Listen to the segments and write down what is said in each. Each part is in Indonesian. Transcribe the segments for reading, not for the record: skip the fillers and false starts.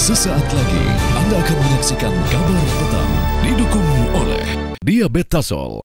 Sesaat lagi Anda akan menyaksikan Kabar Petang didukung oleh Diabetasol.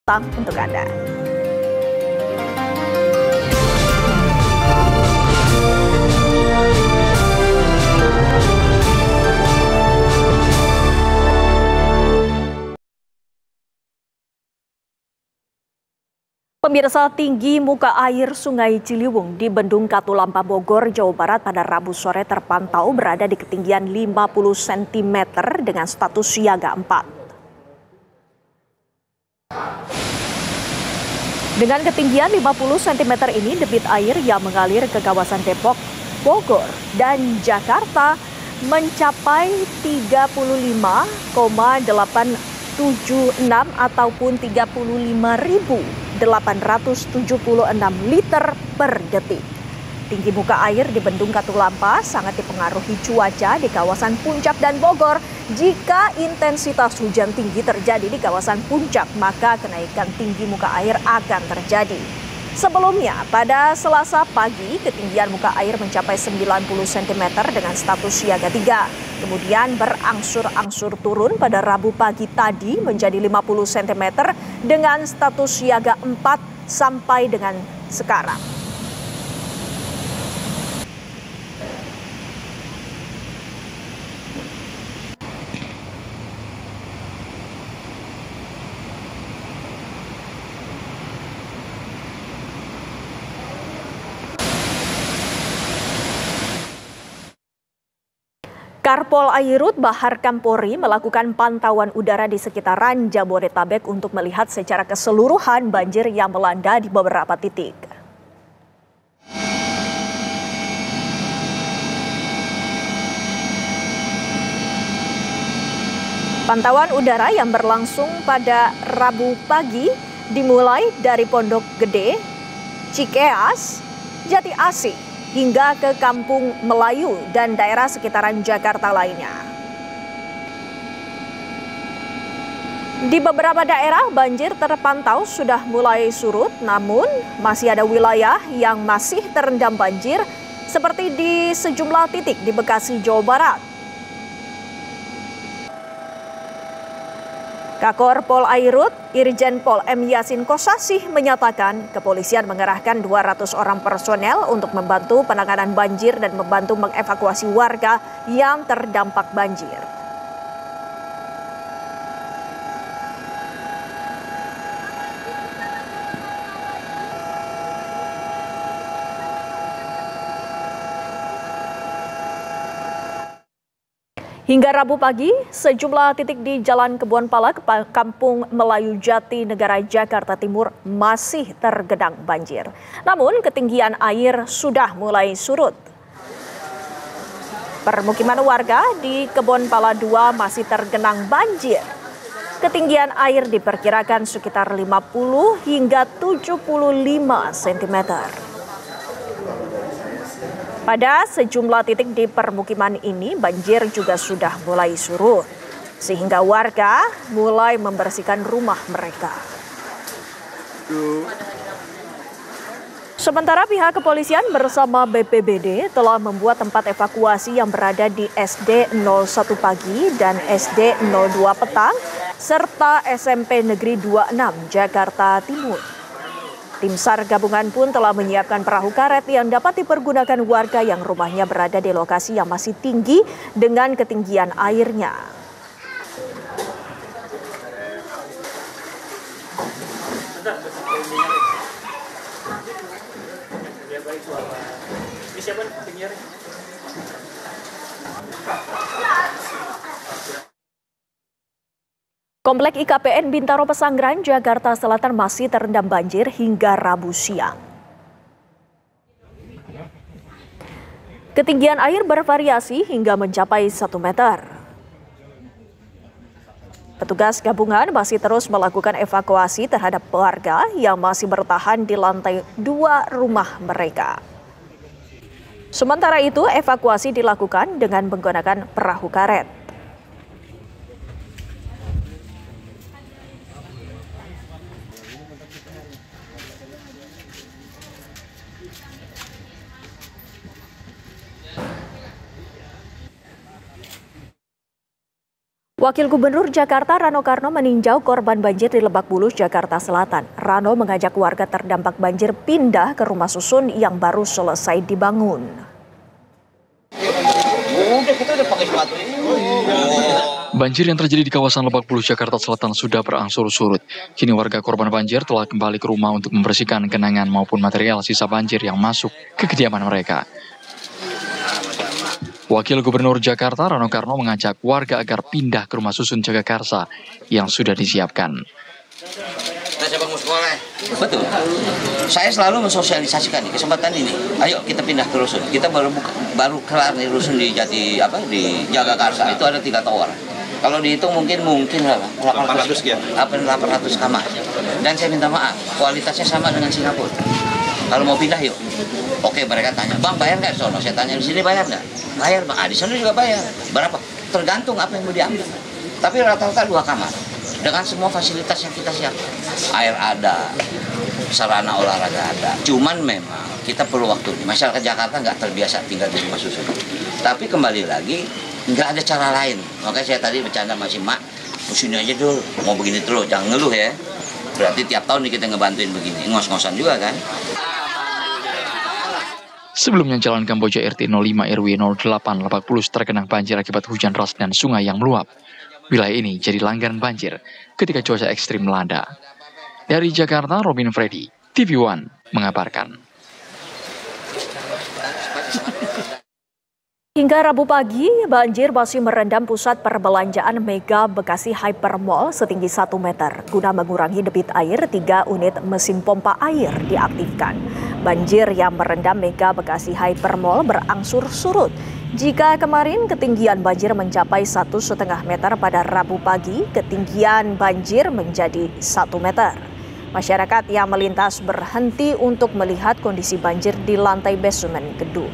Untuk Anda. Pemirsa, tinggi muka air Sungai Ciliwung di Bendung Katulampa, Bogor, Jawa Barat pada Rabu sore terpantau berada di ketinggian 50 cm dengan status siaga 4. Dengan ketinggian 50 cm ini, debit air yang mengalir ke kawasan Depok, Bogor, dan Jakarta mencapai 35,876 ataupun 35.876 liter per detik. Tinggi muka air di Bendung Katulampa sangat dipengaruhi cuaca di kawasan Puncak dan Bogor. Jika intensitas hujan tinggi terjadi di kawasan Puncak, maka kenaikan tinggi muka air akan terjadi. Sebelumnya, pada Selasa pagi, ketinggian muka air mencapai 90 cm dengan status siaga 3. Kemudian berangsur-angsur turun pada Rabu pagi tadi menjadi 50 cm dengan status siaga 4 sampai dengan sekarang. Karpol Airut Bahar Kampori melakukan pantauan udara di sekitaran Jabodetabek untuk melihat secara keseluruhan banjir yang melanda di beberapa titik. Pantauan udara yang berlangsung pada Rabu pagi dimulai dari Pondok Gede, Cikeas, Jati Asih, hingga ke Kampung Melayu dan daerah sekitaran Jakarta lainnya. Di beberapa daerah banjir terpantau sudah mulai surut, namun masih ada wilayah yang masih terendam banjir seperti di sejumlah titik di Bekasi, Jawa Barat. Kakor Pol Airut, Irjen Pol M. Yasin Kosasih menyatakan kepolisian mengerahkan 200 orang personel untuk membantu penanganan banjir dan membantu mengevakuasi warga yang terdampak banjir. Hingga Rabu pagi, sejumlah titik di Jalan Kebun Pala, Kampung Melayu Jati, Negara Jakarta Timur masih tergenang banjir. Namun ketinggian air sudah mulai surut. Permukiman warga di Kebun Pala 2 masih tergenang banjir. Ketinggian air diperkirakan sekitar 50 hingga 75 cm. Pada sejumlah titik di permukiman ini, banjir juga sudah mulai surut, sehingga warga mulai membersihkan rumah mereka. Sementara pihak kepolisian bersama BPBD telah membuat tempat evakuasi yang berada di SD 01 pagi dan SD 02 petang, serta SMP Negeri 26 Jakarta Timur. Tim SAR gabungan pun telah menyiapkan perahu karet yang dapat dipergunakan warga yang rumahnya berada di lokasi yang masih tinggi dengan ketinggian airnya. Komplek IKPN Bintaro Pesanggerahan, Jakarta Selatan masih terendam banjir hingga Rabu siang. Ketinggian air bervariasi hingga mencapai 1 meter. Petugas gabungan masih terus melakukan evakuasi terhadap warga yang masih bertahan di lantai 2 rumah mereka. Sementara itu, evakuasi dilakukan dengan menggunakan perahu karet. Wakil Gubernur Jakarta Rano Karno meninjau korban banjir di Lebak Bulus, Jakarta Selatan. Rano mengajak warga terdampak banjir pindah ke rumah susun yang baru selesai dibangun. Banjir yang terjadi di kawasan Lebak Bulus, Jakarta Selatan sudah berangsur surut. Kini warga korban banjir telah kembali ke rumah untuk membersihkan genangan maupun material sisa banjir yang masuk ke kediaman mereka. Wakil Gubernur Jakarta Rano Karno mengajak warga agar pindah ke rumah susun Jagakarsa yang sudah disiapkan. Betul. Saya selalu mensosialisasikan di kesempatan ini. Ayo kita pindah ke rusun. Kita baru kelar nih rusun di Jagakarsa. Itu ada 3 tower. Kalau dihitung mungkin 800 kamar. Dan saya minta maaf, kualitasnya sama dengan Singapura. Kalau mau pindah yuk. Oke, mereka tanya, "Bang, bayar nggak di sono?" Saya tanya, "Di sini bayar nggak?" "Bayar, Bang." "Ah, di sana juga bayar." "Berapa?" Tergantung apa yang mau diambil. Tapi rata-rata 2 kamar. Dengan semua fasilitas yang kita siapkan. Air ada, sarana olahraga ada. Cuman memang kita perlu waktu. Masyarakat Jakarta nggak terbiasa tinggal di rumah susun. Tapi kembali lagi, nggak ada cara lain. Makanya saya tadi bercanda masih Mak, sini aja dulu. Mau begini terus, jangan ngeluh ya. Berarti tiap tahun kita ngebantuin begini. Ngos-ngosan juga kan. Sebelumnya Jalan Kamboja RT 05 RW 08 Lebak Bulus tergenang banjir akibat hujan deras dan sungai yang meluap. Wilayah ini jadi langganan banjir ketika cuaca ekstrim melanda. Dari Jakarta, Robin Freddy, TV One mengabarkan. Hingga Rabu pagi, banjir masih merendam pusat perbelanjaan Mega Bekasi Hypermall setinggi 1 meter. Guna mengurangi debit air, 3 unit mesin pompa air diaktifkan. Banjir yang merendam Mega Bekasi Hypermall berangsur surut. Jika kemarin ketinggian banjir mencapai 1,5 meter pada Rabu pagi, ketinggian banjir menjadi 1 meter. Masyarakat yang melintas berhenti untuk melihat kondisi banjir di lantai basement gedung.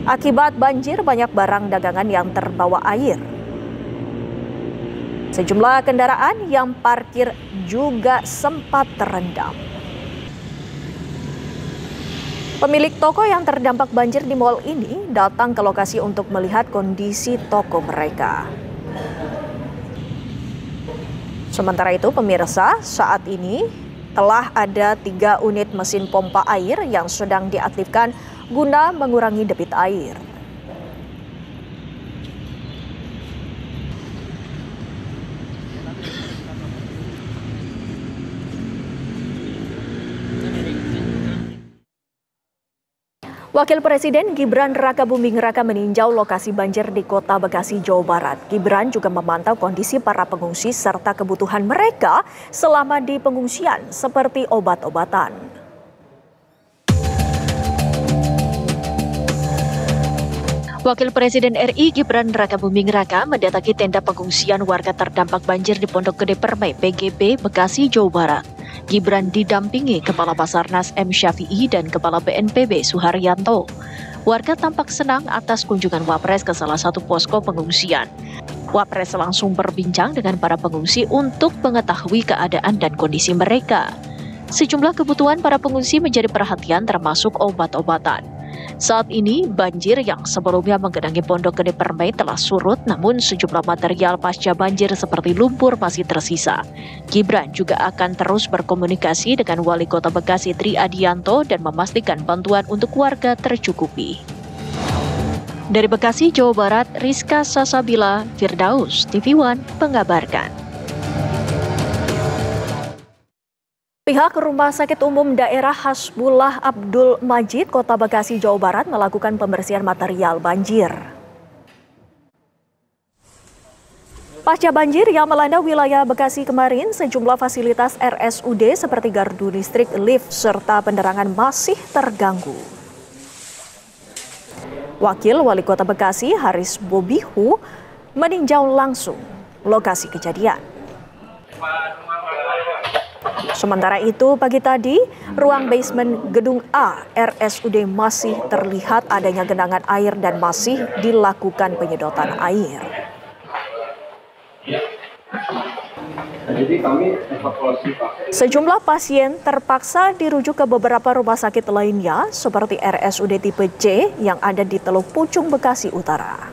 Akibat banjir, banyak barang dagangan yang terbawa air. Sejumlah kendaraan yang parkir juga sempat terendam. Pemilik toko yang terdampak banjir di mal ini datang ke lokasi untuk melihat kondisi toko mereka. Sementara itu pemirsa, saat ini telah ada 3 unit mesin pompa air yang sedang diaktifkan guna mengurangi debit air. Wakil Presiden Gibran Rakabuming Raka meninjau lokasi banjir di Kota Bekasi, Jawa Barat. Gibran juga memantau kondisi para pengungsi serta kebutuhan mereka selama di pengungsian seperti obat-obatan. Wakil Presiden RI Gibran Rakabuming Raka mendatangi tenda pengungsian warga terdampak banjir di Pondok Gede Permai, PGP, Bekasi, Jawa Barat. Gibran didampingi Kepala Basarnas M. Syafi'i dan Kepala BNPB Suharyanto. Warga tampak senang atas kunjungan Wapres ke salah satu posko pengungsian. Wapres langsung berbincang dengan para pengungsi untuk mengetahui keadaan dan kondisi mereka. Sejumlah kebutuhan para pengungsi menjadi perhatian termasuk obat-obatan. Saat ini, banjir yang sebelumnya menggenangi Pondok Gede Permai telah surut, namun sejumlah material pasca banjir seperti lumpur masih tersisa. Gibran juga akan terus berkomunikasi dengan Wali Kota Bekasi Tri Adianto dan memastikan bantuan untuk warga tercukupi. Dari Bekasi, Jawa Barat, Rizka Sasabila, Firdaus, TV One, mengabarkan. Pihak Rumah Sakit Umum Daerah Hasbullah Abdul Majid, Kota Bekasi, Jawa Barat melakukan pembersihan material banjir. Pasca banjir yang melanda wilayah Bekasi kemarin, sejumlah fasilitas RSUD seperti gardu listrik, lift, serta penerangan masih terganggu. Wakil Wali Kota Bekasi, Haris Bobihu, meninjau langsung lokasi kejadian. Sementara itu, pagi tadi, ruang basement Gedung A RSUD masih terlihat adanya genangan air dan masih dilakukan penyedotan air. Sejumlah pasien terpaksa dirujuk ke beberapa rumah sakit lainnya seperti RSUD tipe C yang ada di Teluk Pucung, Bekasi Utara.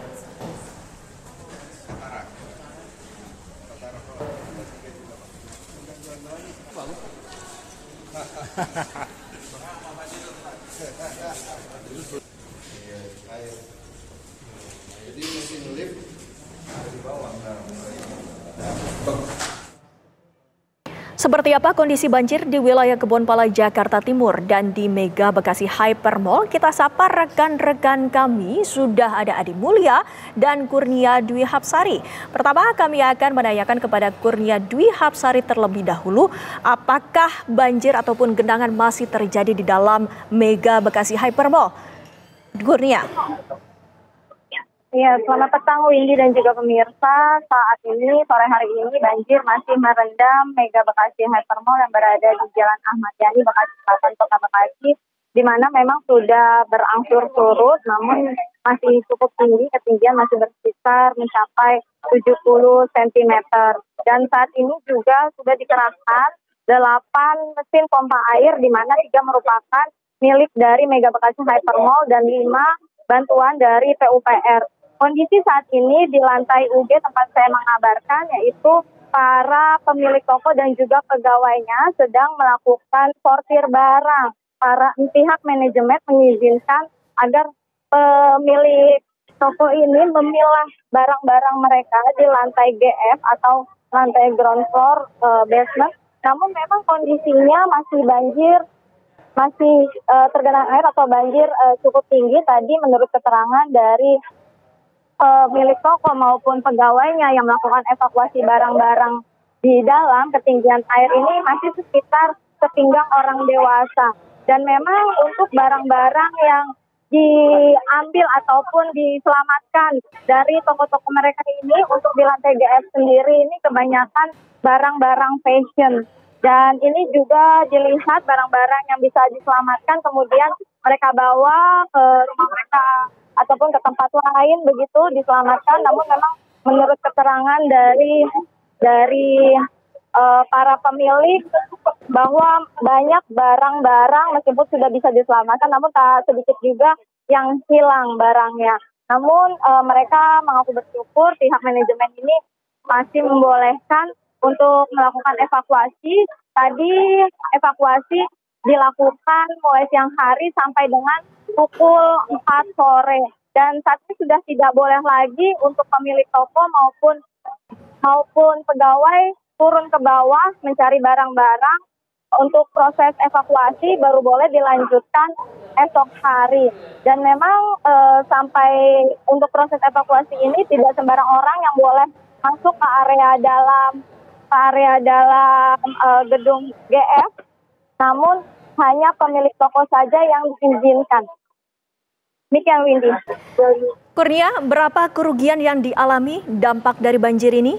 Seperti apa kondisi banjir di wilayah Kebonpala, Jakarta Timur dan di Mega Bekasi Hypermall? Kita sapa rekan-rekan kami, sudah ada Adi Mulya dan Kurnia Dwi Hapsari. Pertama kami akan menanyakan kepada Kurnia Dwi Hapsari terlebih dahulu, apakah banjir ataupun genangan masih terjadi di dalam Mega Bekasi Hypermall? Kurnia. Ya, selamat petang Windy dan juga pemirsa. Saat ini, sore hari ini banjir masih merendam Mega Bekasi Hypermall yang berada di Jalan Ahmad Yani, Bekasi Selatan, Kota Bekasi, di mana memang sudah berangsur surut, namun masih cukup tinggi, ketinggian masih berkisar mencapai 70 cm. Dan saat ini juga sudah dikerahkan 8 mesin pompa air, di mana 3 merupakan milik dari Mega Bekasi Hypermall dan 5 bantuan dari PUPR. Kondisi saat ini di lantai UG tempat saya mengabarkan, yaitu para pemilik toko dan juga pegawainya sedang melakukan sortir barang. Para pihak manajemen mengizinkan agar pemilik toko ini memilah barang-barang mereka di lantai GF atau lantai ground floor basement. Namun memang kondisinya masih banjir, masih tergenang air atau banjir cukup tinggi. Tadi menurut keterangan dari milik toko maupun pegawainya yang melakukan evakuasi barang-barang di dalam, ketinggian air ini masih sekitar sepinggang orang dewasa. Dan memang untuk barang-barang yang diambil ataupun diselamatkan dari toko-toko mereka ini, untuk di lantai GF sendiri ini kebanyakan barang-barang fashion. Dan ini juga dilihat barang-barang yang bisa diselamatkan kemudian mereka bawa ke rumah mereka ataupun ke tempat lain begitu diselamatkan. Namun memang menurut keterangan dari para pemilik bahwa banyak barang-barang meskipun sudah bisa diselamatkan, namun tak sedikit juga yang hilang barangnya. Namun mereka mengaku bersyukur pihak manajemen ini masih membolehkan untuk melakukan evakuasi. Tadi evakuasi dilakukan mulai siang hari sampai dengan pukul 4 sore. Dan saat ini sudah tidak boleh lagi untuk pemilik toko maupun pegawai turun ke bawah mencari barang-barang. Untuk proses evakuasi baru boleh dilanjutkan esok hari. Dan memang sampai untuk proses evakuasi ini tidak sembarang orang yang boleh masuk ke area dalam gedung GF. Namun hanya pemilik toko saja yang diizinkan. Demikian, Windy. Kurnia, berapa kerugian yang dialami dampak dari banjir ini?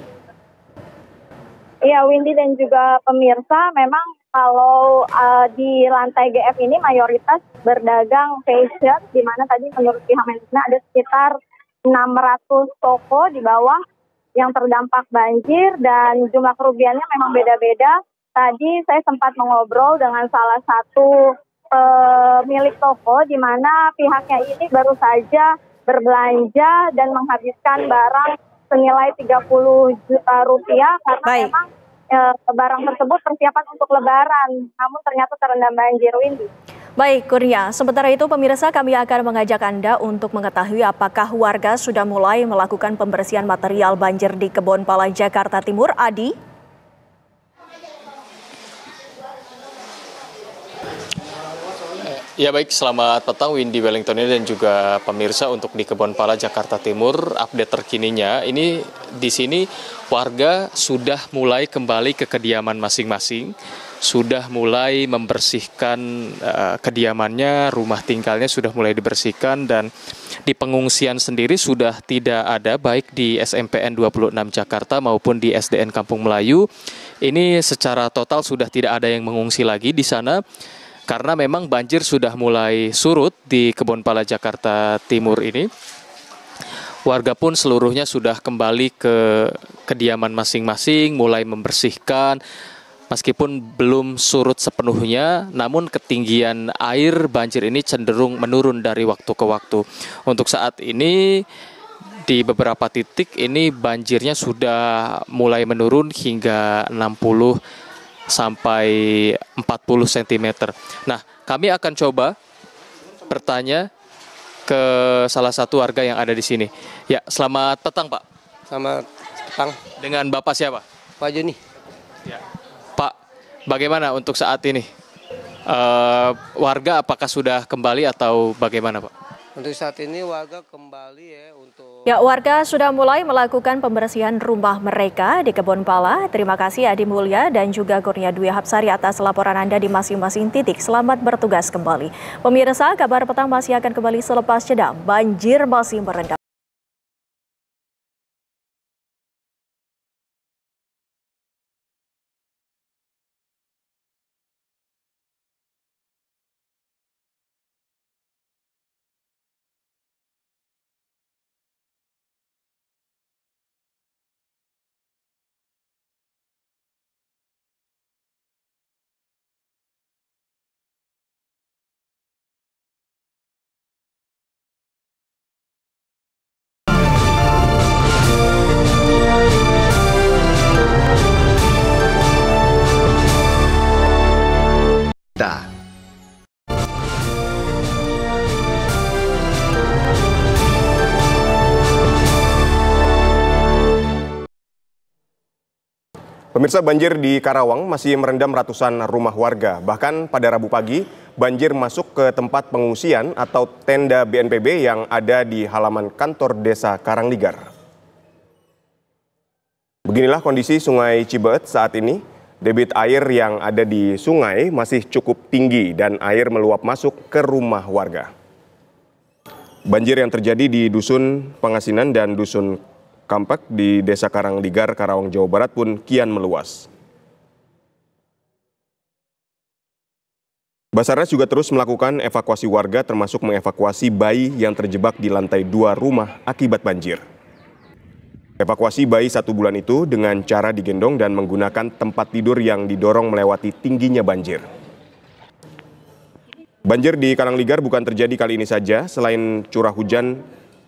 Iya, Windy dan juga pemirsa, memang kalau di lantai GF ini mayoritas berdagang fashion, di mana tadi menurut pihak manajemen ada sekitar 600 toko di bawah yang terdampak banjir dan jumlah kerugiannya memang beda-beda. Tadi saya sempat mengobrol dengan salah satu milik toko, di mana pihaknya ini baru saja berbelanja dan menghabiskan barang senilai 30 juta rupiah karena memang barang tersebut persiapan untuk lebaran, namun ternyata terendam banjir, Windy. Baik, Kurnia. Sementara itu, pemirsa, kami akan mengajak Anda untuk mengetahui apakah warga sudah mulai melakukan pembersihan material banjir di Kebonpala, Jakarta Timur. Adi? Ya baik, selamat petang Windy Wellington dan juga pemirsa untuk di Kebonpala, Jakarta Timur. Update terkininya, ini di sini warga sudah mulai kembali ke kediaman masing-masing, sudah mulai membersihkan kediamannya, rumah tinggalnya sudah mulai dibersihkan, dan di pengungsian sendiri sudah tidak ada baik di SMPN 26 Jakarta maupun di SDN Kampung Melayu. Ini secara total sudah tidak ada yang mengungsi lagi di sana. Karena memang banjir sudah mulai surut di Kebonpala, Jakarta Timur ini. Warga pun seluruhnya sudah kembali ke kediaman masing-masing, mulai membersihkan. Meskipun belum surut sepenuhnya, namun ketinggian air banjir ini cenderung menurun dari waktu ke waktu. Untuk saat ini, di beberapa titik ini banjirnya sudah mulai menurun hingga 60 sampai 40 cm. Nah, kami akan coba bertanya ke salah satu warga yang ada di sini. Ya, selamat petang, Pak. Selamat petang. Dengan Bapak siapa? Pak Joni. Ya. Pak, bagaimana untuk saat ini? Warga apakah sudah kembali atau bagaimana, Pak? Untuk saat ini warga kembali ya untuk... Ya, warga sudah mulai melakukan pembersihan rumah mereka di Kebonpala. Terima kasih Adi Mulya dan juga Kurnia Dwi Hapsari atas laporan Anda di masing-masing titik. Selamat bertugas kembali. Pemirsa, kabar petang masih akan kembali selepas jeda. Banjir masih merendam. Pemirsa, banjir di Karawang masih merendam ratusan rumah warga. Bahkan pada Rabu pagi, banjir masuk ke tempat pengungsian atau tenda BNPB yang ada di halaman kantor desa Karangligar. Beginilah kondisi Sungai Cibeet saat ini. Debit air yang ada di sungai masih cukup tinggi dan air meluap masuk ke rumah warga. Banjir yang terjadi di Dusun Pangasinan dan Dusun Kampek di Desa Karangligar, Karawang, Jawa Barat pun kian meluas. Basarnas juga terus melakukan evakuasi warga termasuk mengevakuasi bayi yang terjebak di lantai 2 rumah akibat banjir. Evakuasi bayi 1 bulan itu dengan cara digendong dan menggunakan tempat tidur yang didorong melewati tingginya banjir. Banjir di Karangligar bukan terjadi kali ini saja. Selain curah hujan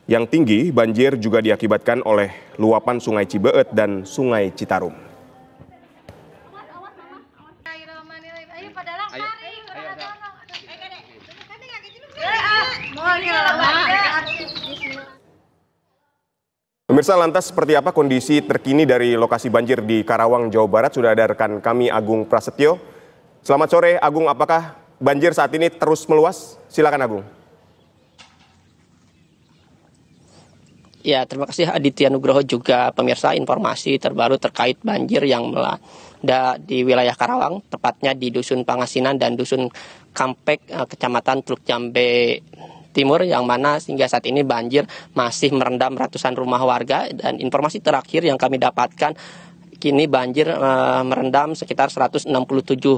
yang tinggi, banjir juga diakibatkan oleh luapan Sungai Cibeet dan Sungai Citarum. Pemirsa, lantas seperti apa kondisi terkini dari lokasi banjir di Karawang, Jawa Barat? Sudah ada rekan kami Agung Prasetyo. Selamat sore Agung, apakah banjir saat ini terus meluas? Silakan Agung. Ya, terima kasih Aditya Nugroho. Juga pemirsa, informasi terbaru terkait banjir yang melanda di wilayah Karawang, tepatnya di Dusun Pangasinan dan Dusun Kampek, Kecamatan Teluk Jambe Timur, yang mana hingga saat ini banjir masih merendam ratusan rumah warga. Dan informasi terakhir yang kami dapatkan, kini banjir merendam sekitar 167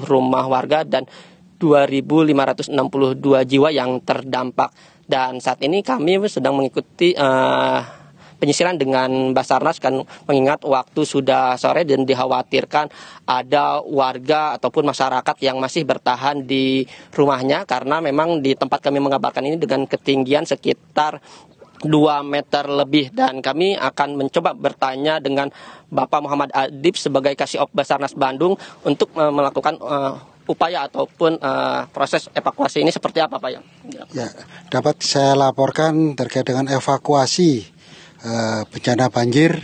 rumah warga dan 2.562 jiwa yang terdampak. Dan saat ini kami sedang mengikuti penyisiran dengan Basarnas, kan mengingat waktu sudah sore dan dikhawatirkan ada warga ataupun masyarakat yang masih bertahan di rumahnya, karena memang di tempat kami mengabarkan ini dengan ketinggian sekitar 2 meter lebih. Dan kami akan mencoba bertanya dengan Bapak Muhammad Adib sebagai Kasih-op Basarnas Bandung untuk melakukan upaya ataupun proses evakuasi ini seperti apa, Pak? Ya, dapat saya laporkan terkait dengan evakuasi bencana banjir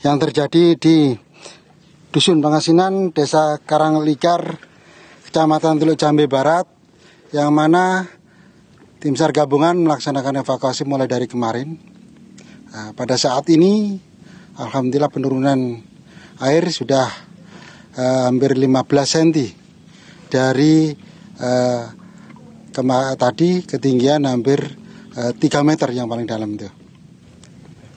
yang terjadi di Dusun Pangasinan, Desa Karanglikar, Kecamatan Teluk Jambe Barat, yang mana tim SAR gabungan melaksanakan evakuasi mulai dari kemarin. Pada saat ini, alhamdulillah penurunan air sudah hampir 15 cm dari tadi ketinggian hampir 3 meter yang paling dalam itu.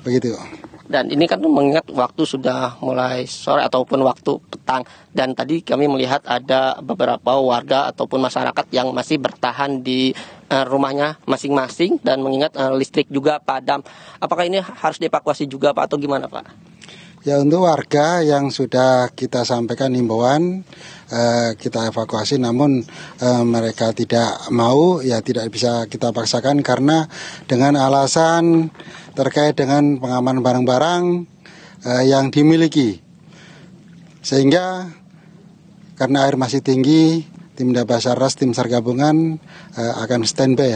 Begitu. Dan ini kan mengingat waktu sudah mulai sore ataupun waktu petang, dan tadi kami melihat ada beberapa warga ataupun masyarakat yang masih bertahan di rumahnya masing-masing, dan mengingat listrik juga padam. Apakah ini harus dievakuasi juga, Pak, atau gimana, Pak? Ya, untuk warga yang sudah kita sampaikan himbauan, kita evakuasi, namun mereka tidak mau, ya tidak bisa kita paksakan karena dengan alasan terkait dengan pengamanan barang-barang yang dimiliki. Sehingga karena air masih tinggi, tim Basarnas, tim SAR gabungan akan standby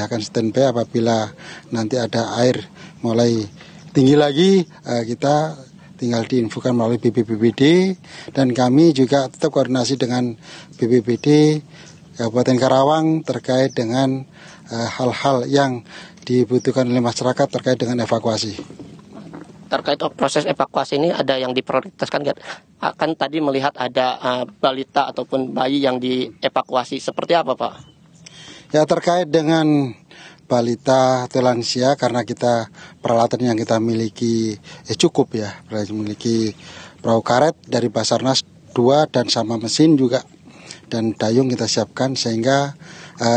apabila nanti ada air mulai tinggi lagi, kita tinggal diinfokan melalui BPBD, dan kami juga tetap koordinasi dengan BPBD Kabupaten Karawang terkait dengan hal-hal yang dibutuhkan oleh masyarakat terkait dengan evakuasi. Terkait proses evakuasi ini ada yang diprioritaskan, akan tadi melihat ada balita ataupun bayi yang dievakuasi, seperti apa, Pak? Ya, terkait dengan balita atau lansia, karena kita peralatan yang kita miliki cukup ya, memiliki perahu karet dari Basarnas 2 dan sama mesin juga, dan dayung kita siapkan, sehingga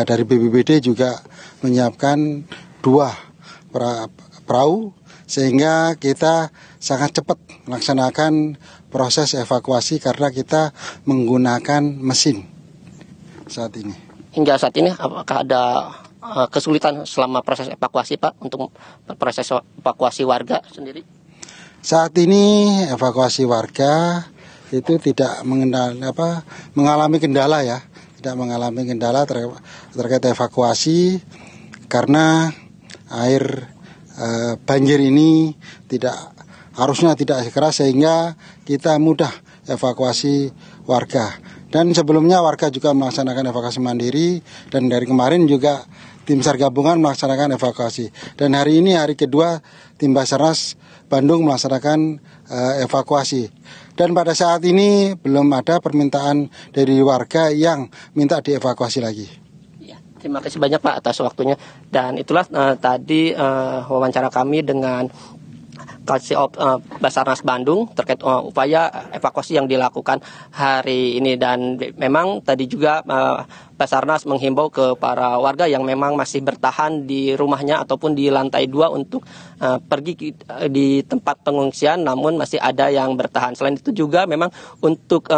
dari BPBD juga menyiapkan 2 perahu, sehingga kita sangat cepat melaksanakan proses evakuasi karena kita menggunakan mesin saat ini. Hingga saat ini apakah ada kesulitan selama proses evakuasi, Pak, untuk proses evakuasi warga sendiri? Saat ini evakuasi warga itu tidak mengalami kendala ya, tidak mengalami kendala terkait evakuasi, karena air banjir ini harusnya tidak keras, sehingga kita mudah evakuasi warga. Dan sebelumnya warga juga melaksanakan evakuasi mandiri, dan dari kemarin juga tim SAR gabungan melaksanakan evakuasi. Dan hari ini hari kedua tim Basarnas Bandung melaksanakan evakuasi. Dan pada saat ini belum ada permintaan dari warga yang minta dievakuasi lagi. Ya, terima kasih banyak, Pak, atas waktunya. Dan itulah tadi wawancara kami dengan Kasih-op Basarnas Bandung terkait upaya evakuasi yang dilakukan hari ini. Dan memang tadi juga Basarnas menghimbau ke para warga yang memang masih bertahan di rumahnya ataupun di lantai 2 untuk pergi di tempat pengungsian, namun masih ada yang bertahan. Selain itu juga memang untuk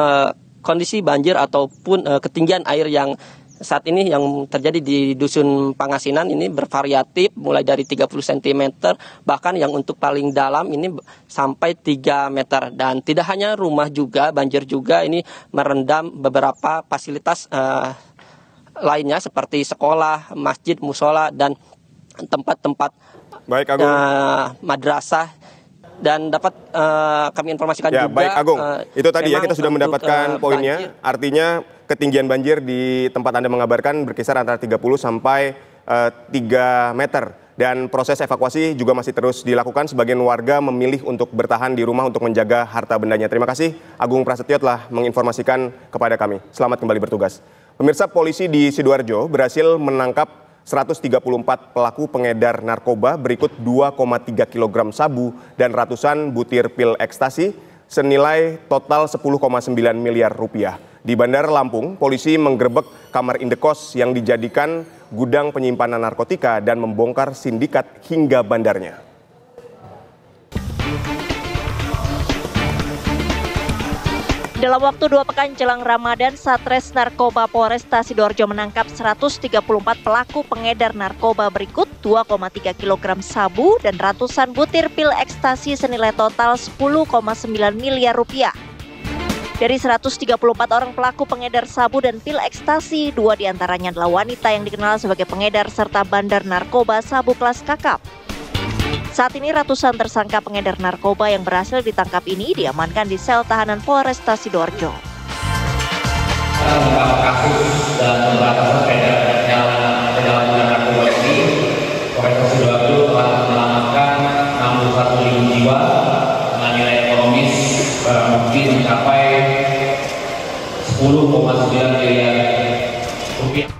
kondisi banjir ataupun ketinggian air yang saat ini yang terjadi di Dusun Pangasinan ini bervariatif, mulai dari 30 cm, bahkan yang untuk paling dalam ini sampai 3 meter. Dan tidak hanya rumah juga, banjir juga ini merendam beberapa fasilitas lainnya seperti sekolah, masjid, musola, dan tempat-tempat madrasah Dan dapat kami informasikan ya, juga. Baik Agung, itu tadi ya kita sudah mendapatkan poinnya. Banjir. Artinya ketinggian banjir di tempat Anda mengabarkan berkisar antara 30 sampai 3 meter. Dan proses evakuasi juga masih terus dilakukan. Sebagian warga memilih untuk bertahan di rumah untuk menjaga harta bendanya. Terima kasih Agung Prasetyo telah menginformasikan kepada kami. Selamat kembali bertugas. Pemirsa, polisi di Sidoarjo berhasil menangkap 134 pelaku pengedar narkoba berikut 2,3 kg sabu dan ratusan butir pil ekstasi senilai total 10,9 miliar rupiah. Di Bandar Lampung, polisi menggerebek kamar indekos yang dijadikan gudang penyimpanan narkotika dan membongkar sindikat hingga bandarnya. Dalam waktu 2 pekan jelang Ramadan, Satres Narkoba Polresta Sidoarjo menangkap 134 pelaku pengedar narkoba berikut 2,3 kg sabu dan ratusan butir pil ekstasi senilai total 10,9 miliar rupiah. Dari 134 orang pelaku pengedar sabu dan pil ekstasi, 2 diantaranya adalah wanita yang dikenal sebagai pengedar serta bandar narkoba sabu kelas kakap. Saat ini ratusan tersangka pengedar narkoba yang berhasil ditangkap ini diamankan di sel tahanan Polresta Sidoarjo. Mengungkap kasus dan pemberantasan penyalahgunaan narkoba ini, Polresta Sidoarjo telah menyelamatkan 61.000 jiwa dengan nilai ekonomis barang bukti mencapai 10,9 miliar rupiah.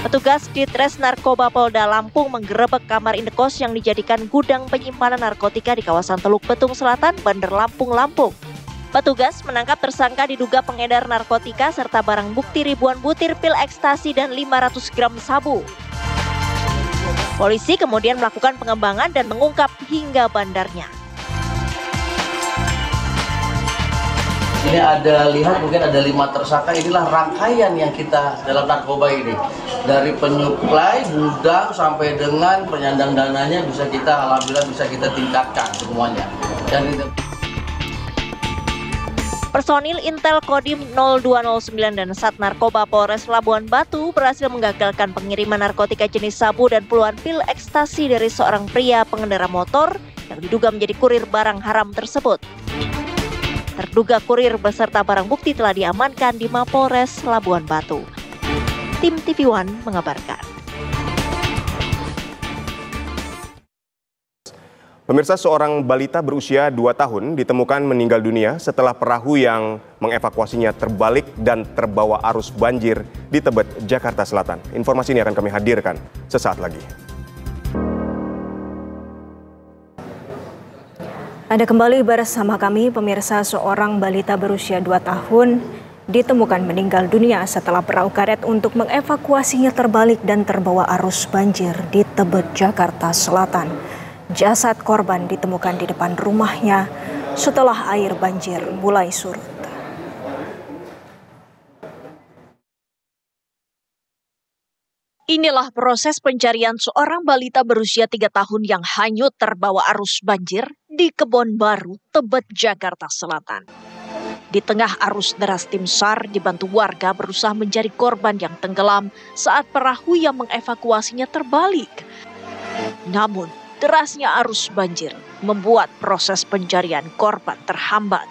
Petugas Ditres Narkoba Polda Lampung menggerebek kamar indekos yang dijadikan gudang penyimpanan narkotika di kawasan Teluk Betung Selatan, Bandar Lampung, Lampung. Petugas menangkap tersangka diduga pengedar narkotika serta barang bukti ribuan butir pil ekstasi dan 500 gram sabu. Polisi kemudian melakukan pengembangan dan mengungkap hingga bandarnya. Ini mungkin ada 5 tersangka. Inilah rangkaian yang kita dalam narkoba ini. Dari penyuplai, gudang, sampai dengan penyandang dananya alhamdulillah bisa kita tingkatkan semuanya. Dan itu... Personil Intel Kodim 0209 dan Sat Narkoba Polres Labuan Batu berhasil menggagalkan pengiriman narkotika jenis sabu dan puluhan pil ekstasi dari seorang pria pengendara motor yang diduga menjadi kurir barang haram tersebut. Terduga kurir beserta barang bukti telah diamankan di Mapolres Labuan Batu. Tim TV One mengabarkan. Pemirsa, seorang balita berusia 2 tahun ditemukan meninggal dunia setelah perahu yang mengevakuasinya terbalik dan terbawa arus banjir di Tebet, Jakarta Selatan. Informasi ini akan kami hadirkan sesaat lagi. Anda kembali bersama kami, pemirsa. Seorang balita berusia 2 tahun ditemukan meninggal dunia setelah perahu karet untuk mengevakuasinya terbalik dan terbawa arus banjir di Tebet, Jakarta Selatan. Jasad korban ditemukan di depan rumahnya setelah air banjir mulai surut. Inilah proses pencarian seorang balita berusia 3 tahun yang hanyut terbawa arus banjir di Kebon Baru, Tebet, Jakarta Selatan. Di tengah arus deras, tim SAR dibantu warga berusaha mencari korban yang tenggelam saat perahu yang mengevakuasinya terbalik. Namun, derasnya arus banjir membuat proses pencarian korban terhambat.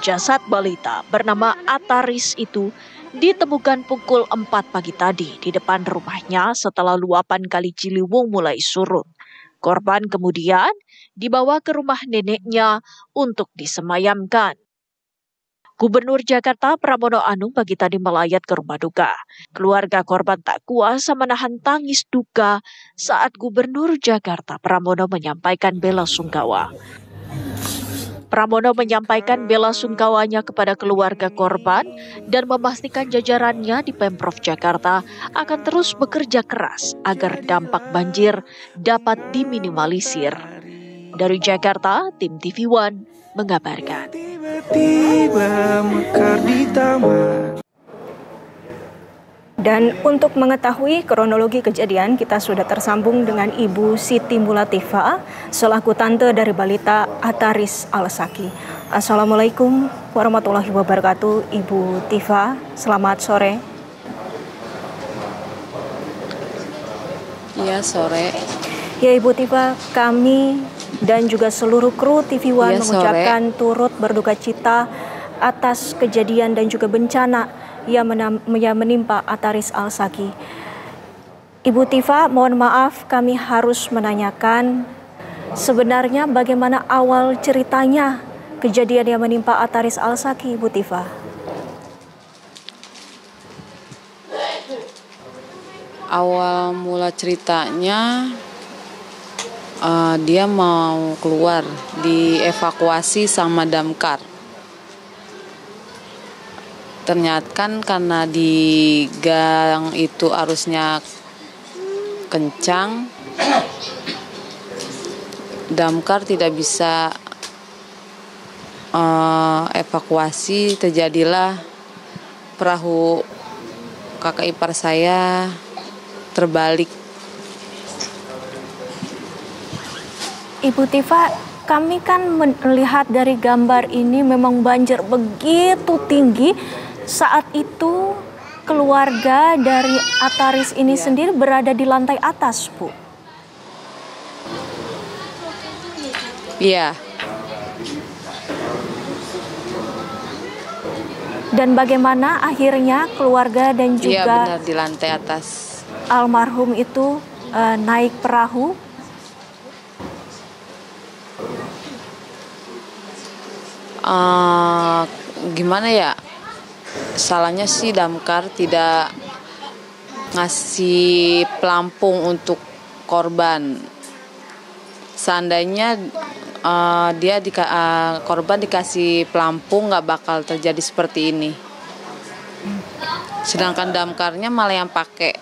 Jasad balita bernama Ataris itu ditemukan pukul 4 pagi tadi di depan rumahnya setelah luapan Kali Ciliwung mulai surut. Korban kemudian dibawa ke rumah neneknya untuk disemayamkan. Gubernur Jakarta Pramono Anung pagi tadi melayat ke rumah duka. Keluarga korban tak kuasa menahan tangis duka saat Gubernur Jakarta Pramono menyampaikan bela sungkawa. Pramono menyampaikan bela sungkawanya kepada keluarga korban dan memastikan jajarannya di Pemprov Jakarta akan terus bekerja keras agar dampak banjir dapat diminimalisir. Dari Jakarta, tim TV One mengabarkan. Dan untuk mengetahui kronologi kejadian, kita sudah tersambung dengan Ibu Siti Mulatifah selaku tante dari balita Ataris Al-Saki. Assalamualaikum warahmatullahi wabarakatuh, Ibu Tifa. Selamat sore. Iya, sore. Ya Ibu Tifa, kami dan juga seluruh kru TV One mengucapkan turut berduka cita atas kejadian dan juga bencana yang menimpa Ataris Al-Saki. Ibu Tifa, mohon maaf kami harus menanyakan sebenarnya bagaimana awal ceritanya kejadian yang menimpa Ataris Al-Saki, Ibu Tifa? Awal mula ceritanya dia mau keluar, dievakuasi sama damkar. Ternyata kan karena di gang itu arusnya kencang, damkar tidak bisa evakuasi. Terjadilah perahu kakak ipar saya terbalik. Ibu Tifa, kami kan melihat dari gambar ini memang banjir begitu tinggi. Saat itu keluarga dari Ataris ini sendiri berada di lantai atas, Bu. Iya. Dan bagaimana akhirnya keluarga dan juga Iya, benar, di lantai atas. Almarhum itu naik perahu? Gimana ya? Salahnya sih damkar tidak ngasih pelampung untuk korban. Seandainya korban dikasih pelampung, nggak bakal terjadi seperti ini. Sedangkan damkarnya malah yang pakai.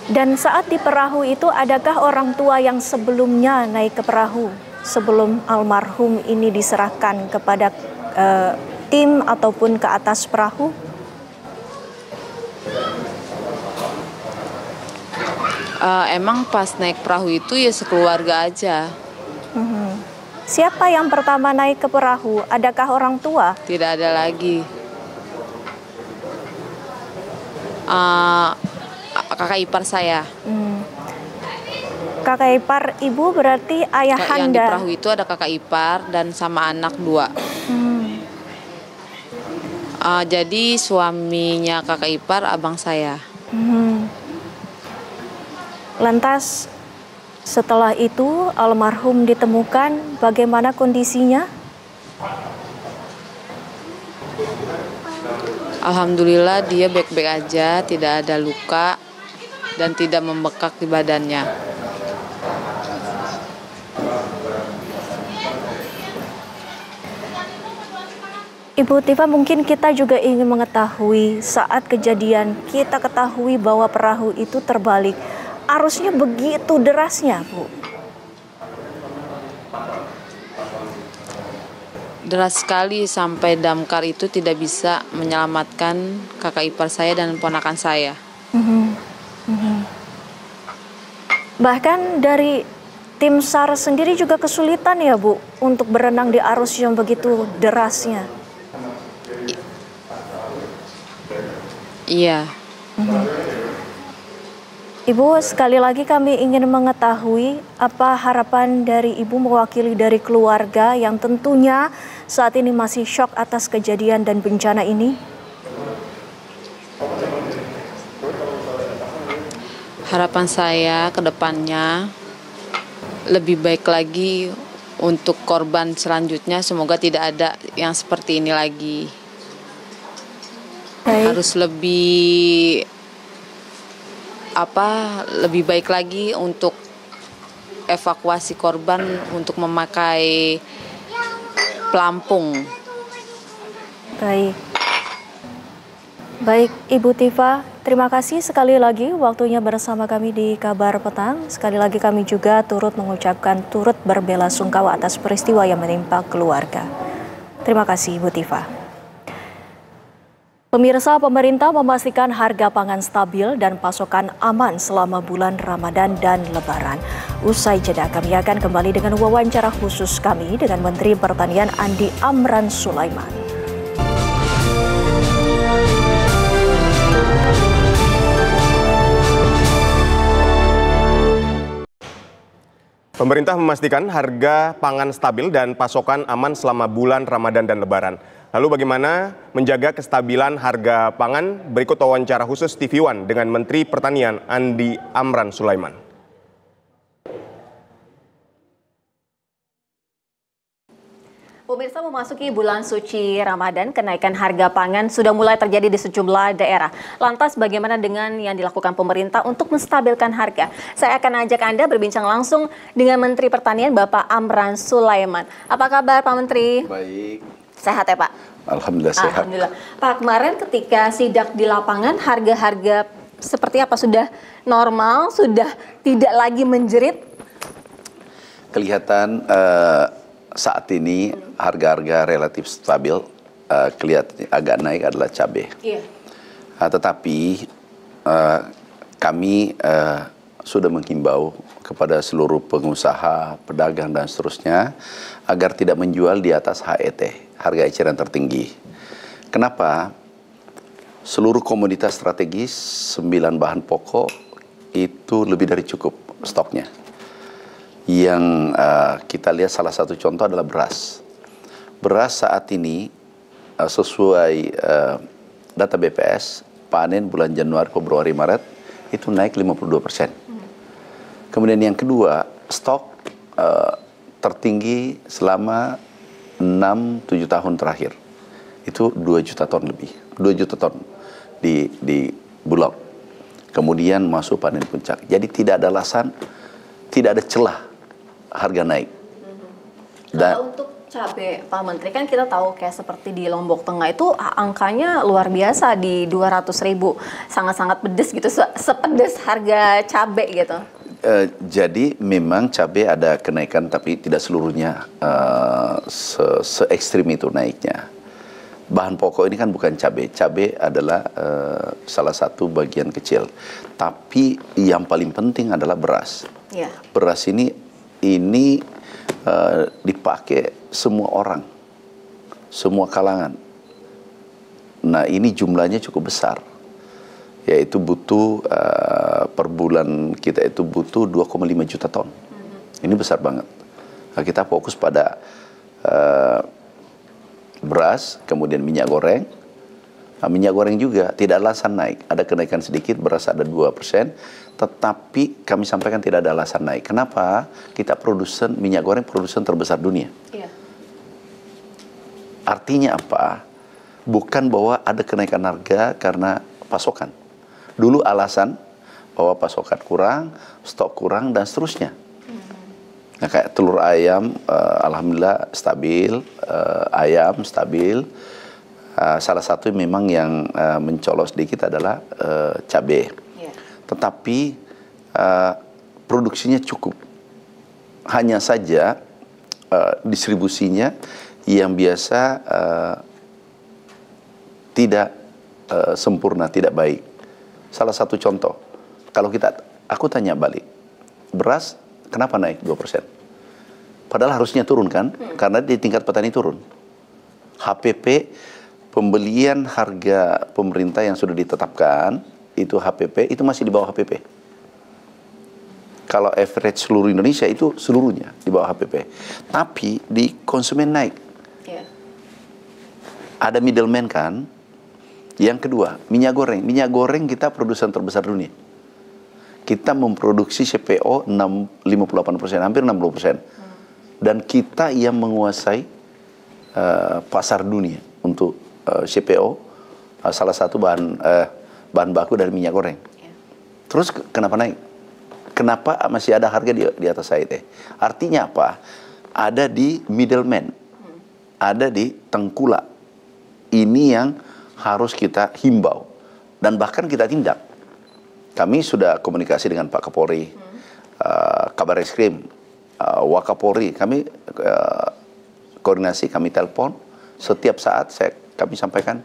Dan saat di perahu itu, adakah orang tua yang sebelumnya naik ke perahu sebelum almarhum ini diserahkan kepada tim ataupun ke atas perahu? Emang pas naik perahu itu ya sekeluarga aja. Siapa yang pertama naik ke perahu? Adakah orang tua? Tidak ada lagi. Kakak ipar saya. Kakak ipar ibu berarti ayahanda. Yang di perahu itu ada kakak ipar dan sama anak 2. Jadi suaminya kakak ipar abang saya. Lantas setelah itu almarhum ditemukan, bagaimana kondisinya? Alhamdulillah dia baik-baik aja, tidak ada luka dan tidak membekak di badannya. Ibu Tifa, mungkin kita juga ingin mengetahui saat kejadian kita ketahui bahwa perahu itu terbalik. Arusnya begitu derasnya, Bu. Deras sekali sampai damkar itu tidak bisa menyelamatkan kakak ipar saya dan ponakan saya. Bahkan dari tim SAR sendiri juga kesulitan ya, Bu, untuk berenang di arus yang begitu derasnya. Iya. Ibu, sekali lagi kami ingin mengetahui apa harapan dari Ibu mewakili dari keluarga yang tentunya saat ini masih syok atas kejadian dan bencana ini. Harapan saya ke depannya lebih baik lagi untuk korban selanjutnya, semoga tidak ada yang seperti ini lagi. Harus lebih baik lagi untuk evakuasi korban untuk memakai pelampung. Baik, Ibu Tifa, terima kasih sekali lagi waktunya bersama kami di Kabar Petang. Sekali lagi kami juga turut berbelasungkawa atas peristiwa yang menimpa keluarga. Terima kasih, Ibu Tifa. Pemirsa, pemerintah memastikan harga pangan stabil dan pasokan aman selama bulan Ramadan dan Lebaran. Usai jeda, kami akan kembali dengan wawancara khusus kami dengan Menteri Pertanian Andi Amran Sulaiman. Pemerintah memastikan harga pangan stabil dan pasokan aman selama bulan Ramadan dan Lebaran. Lalu bagaimana menjaga kestabilan harga pangan? Berikut wawancara khusus TV One dengan Menteri Pertanian Andi Amran Sulaiman. Pemirsa, memasuki bulan suci Ramadan, kenaikan harga pangan sudah mulai terjadi di sejumlah daerah. Lantas bagaimana dengan yang dilakukan pemerintah untuk menstabilkan harga? Saya akan ajak Anda berbincang langsung dengan Menteri Pertanian Bapak Amran Sulaiman. Apa kabar Pak Menteri? Baik. Sehat ya Pak? Alhamdulillah sehat. Alhamdulillah. Pak, kemarin ketika sidak di lapangan, harga-harga seperti apa? Sudah normal? Sudah tidak lagi menjerit? Kelihatan saat ini harga-harga relatif stabil, kelihatan agak naik adalah cabai. Iya. Tetapi kami sudah menghimbau kepada seluruh pengusaha, pedagang dan seterusnya agar tidak menjual di atas HET, harga eceran tertinggi. Kenapa? Seluruh komoditas strategis, 9 bahan pokok itu lebih dari cukup stoknya. Yang kita lihat salah satu contoh adalah beras. Beras saat ini sesuai data BPS, panen bulan Januari, Februari, Maret itu naik 52%. Kemudian yang kedua, stok tertinggi selama 6-7 tahun terakhir. Itu 2 juta ton lebih. 2 juta ton di Bulog. Kemudian masuk panen puncak. Jadi tidak ada alasan, tidak ada celah harga naik. Dan kalau untuk cabai, Pak Menteri, kan kita tahu kayak seperti di Lombok Tengah itu angkanya luar biasa di 200.000. Sangat-sangat pedes gitu, sepedes harga cabai gitu. Jadi memang cabai ada kenaikan tapi tidak seluruhnya se-ekstrim itu naiknya. Bahan pokok ini kan bukan cabai. Cabai adalah salah satu bagian kecil. Tapi yang paling penting adalah beras. Yeah. Beras ini dipakai semua orang, semua kalangan. Nah ini jumlahnya cukup besar, yaitu butuh per bulan kita itu butuh 2,5 juta ton. Ini besar banget. Nah, kita fokus pada beras, kemudian minyak goreng. Nah, minyak goreng juga tidak alasan naik, ada kenaikan sedikit, beras ada 2%. Tetapi kami sampaikan tidak ada alasan naik. Kenapa? Kita produsen minyak goreng produsen terbesar dunia. Iya. Artinya apa? Bukan bahwa ada kenaikan harga karena pasokan. Dulu alasan bahwa pasokan kurang, stok kurang dan seterusnya. Nah, kayak telur ayam, alhamdulillah stabil, ayam stabil. Salah satu memang yang mencolok sedikit adalah cabai. Tetapi produksinya cukup. Hanya saja distribusinya yang biasa tidak sempurna, tidak baik. Salah satu contoh, kalau aku tanya balik, beras kenapa naik 2%? Padahal harusnya turun kan, karena di tingkat petani turun. HPP, pembelian harga pemerintah yang sudah ditetapkan, itu HPP, itu masih di bawah HPP. Kalau average seluruh Indonesia itu seluruhnya di bawah HPP. Tapi di konsumen naik. Yeah. Ada middleman kan. Yang kedua, minyak goreng. Minyak goreng kita produsen terbesar dunia. Kita memproduksi CPO 58%, hampir 60%. Dan kita yang menguasai pasar dunia untuk CPO, salah satu bahan baku dari minyak goreng. Terus kenapa naik? Kenapa masih ada harga di atas HET? Artinya apa? Ada di middleman, ada di tengkulak. Ini yang harus kita himbau dan bahkan kita tindak. Kami sudah komunikasi dengan Pak Kapolri, Kabar Eskrim, Wakapolri. Kami koordinasi, kami telepon setiap saat. Kami sampaikan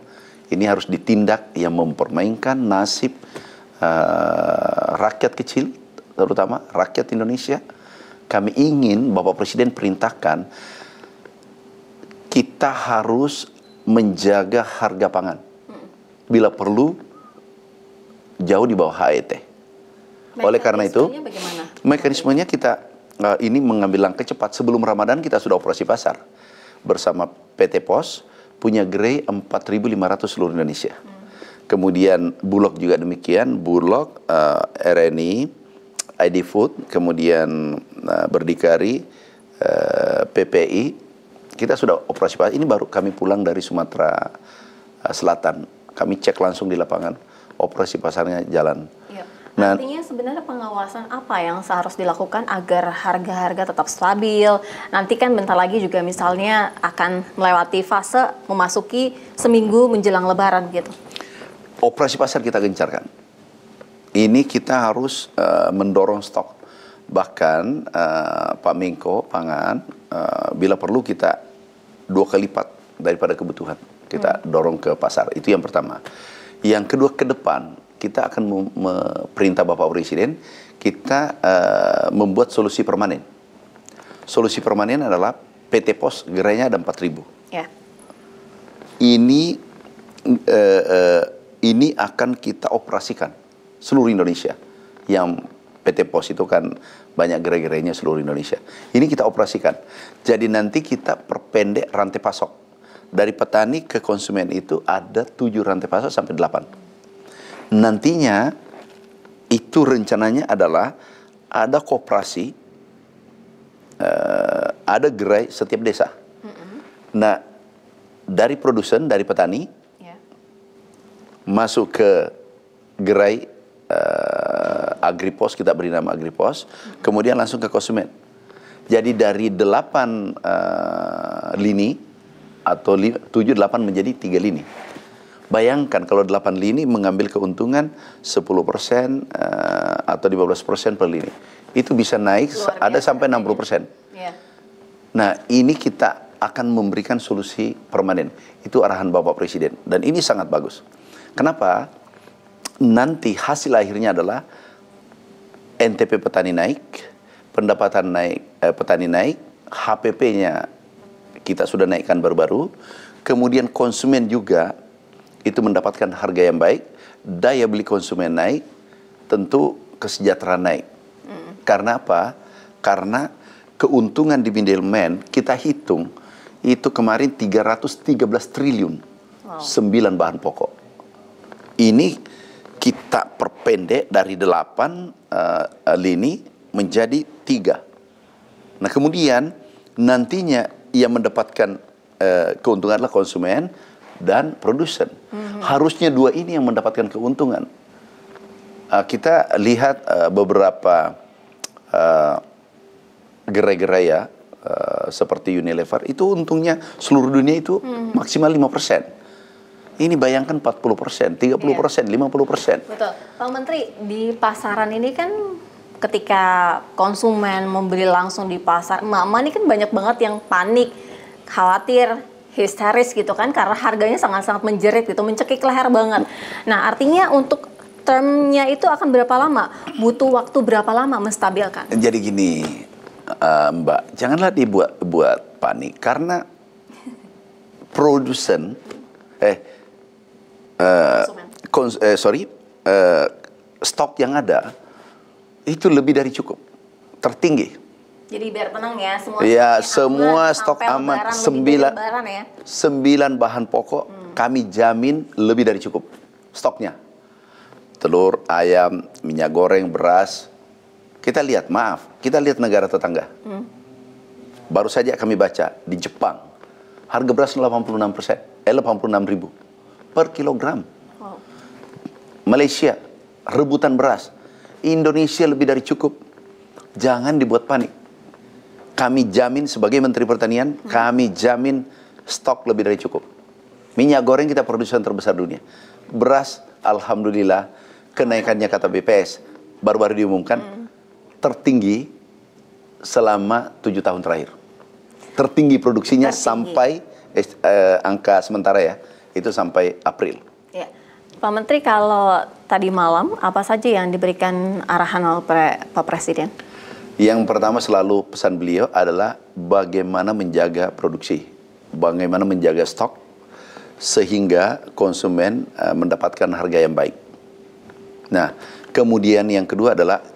ini harus ditindak yang mempermainkan nasib rakyat kecil, terutama rakyat Indonesia. Kami ingin Bapak Presiden perintahkan kita harus menjaga harga pangan. Bila perlu jauh di bawah HET. Oleh karena itu, mekanismenya kita ini mengambil langkah cepat. Sebelum Ramadan kita sudah operasi pasar bersama PT POS, punya gerai 4.500 seluruh Indonesia. Kemudian Bulog juga demikian, Bulog, RNI, ID Food, kemudian Berdikari, PPI, kita sudah operasi pasar. Ini baru kami pulang dari Sumatera Selatan, kami cek langsung di lapangan, operasi pasarnya jalan. Nah, artinya sebenarnya pengawasan apa yang seharus dilakukan agar harga-harga tetap stabil? Nanti kan bentar lagi juga misalnya akan melewati fase memasuki seminggu menjelang Lebaran gitu. Operasi pasar kita gencarkan. Ini kita harus mendorong stok. Bahkan Pak Menko Pangan, bila perlu kita 2 kali lipat daripada kebutuhan. Kita dorong ke pasar. Itu yang pertama. Yang kedua, ke depan kita akan memerintah Bapak Presiden, kita membuat solusi permanen. Solusi permanen adalah PT POS, gerainya ada 4.000. Ya. Ini akan kita operasikan seluruh Indonesia. Yang PT POS itu kan banyak gerai-gerainya seluruh Indonesia. Ini kita operasikan. Jadi nanti kita perpendek rantai pasok. Dari petani ke konsumen itu ada 7 rantai pasok sampai 8. Nantinya itu rencananya adalah ada koperasi, ada gerai setiap desa. Nah, dari produsen, dari petani, masuk ke gerai Agripos, kita beri nama Agripos, kemudian langsung ke konsumen. Jadi dari 8 lini atau 7-8 menjadi 3 lini. Bayangkan kalau 8 lini mengambil keuntungan 10% atau 15% per lini. Itu bisa naik, ada sampai 60%. Nah, ini kita akan memberikan solusi permanen. Itu arahan Bapak Presiden. Dan ini sangat bagus. Kenapa? Nanti hasil akhirnya adalah NTP petani naik, pendapatan naik, petani naik, HPP-nya kita sudah naikkan baru-baru, kemudian konsumen juga itu mendapatkan harga yang baik, daya beli konsumen naik, tentu kesejahteraan naik. Karena apa? Karena keuntungan di middleman kita hitung itu kemarin 313 triliun, 9 bahan pokok. Ini kita perpendek dari 8 lini menjadi 3. Nah, kemudian nantinya yang mendapatkan keuntungan adalah konsumen dan produsen. Harusnya 2 ini yang mendapatkan keuntungan. Kita lihat beberapa gerai-gerai ya, seperti Unilever, itu untungnya seluruh dunia itu maksimal 5%. Ini bayangkan 40%, 30%, 50%. Betul. Pak Menteri, di pasaran ini kan ketika konsumen membeli langsung di pasar, emak-emak ini kan banyak banget yang panik, khawatir, histeris gitu kan, karena harganya sangat-sangat menjerit gitu, mencekik leher banget. Nah, artinya untuk termnya itu akan berapa lama? Butuh waktu berapa lama menstabilkan? Jadi gini, Mbak, janganlah dibuat panik, karena produsen, stok yang ada itu lebih dari cukup, tertinggi. Jadi biar tenang ya, semua stok aman, 9 bahan pokok kami jamin lebih dari cukup stoknya. Telur, ayam, minyak goreng, beras. Kita lihat negara tetangga. Baru saja kami baca di Jepang harga beras 86.000 per kilogram. Malaysia rebutan beras, Indonesia lebih dari cukup. Jangan dibuat panik. Kami jamin sebagai Menteri Pertanian, kami jamin stok lebih dari cukup. Minyak goreng kita produsen terbesar dunia. Beras, alhamdulillah, kenaikannya kata BPS baru-baru diumumkan tertinggi selama 7 tahun terakhir. Tertinggi produksinya sampai angka sementara ya, itu sampai April. Ya. Pak Menteri, kalau tadi malam apa saja yang diberikan arahan oleh Pak Presiden? Yang pertama selalu pesan beliau adalah bagaimana menjaga produksi, bagaimana menjaga stok, sehingga konsumen mendapatkan harga yang baik. Nah, kemudian yang kedua adalah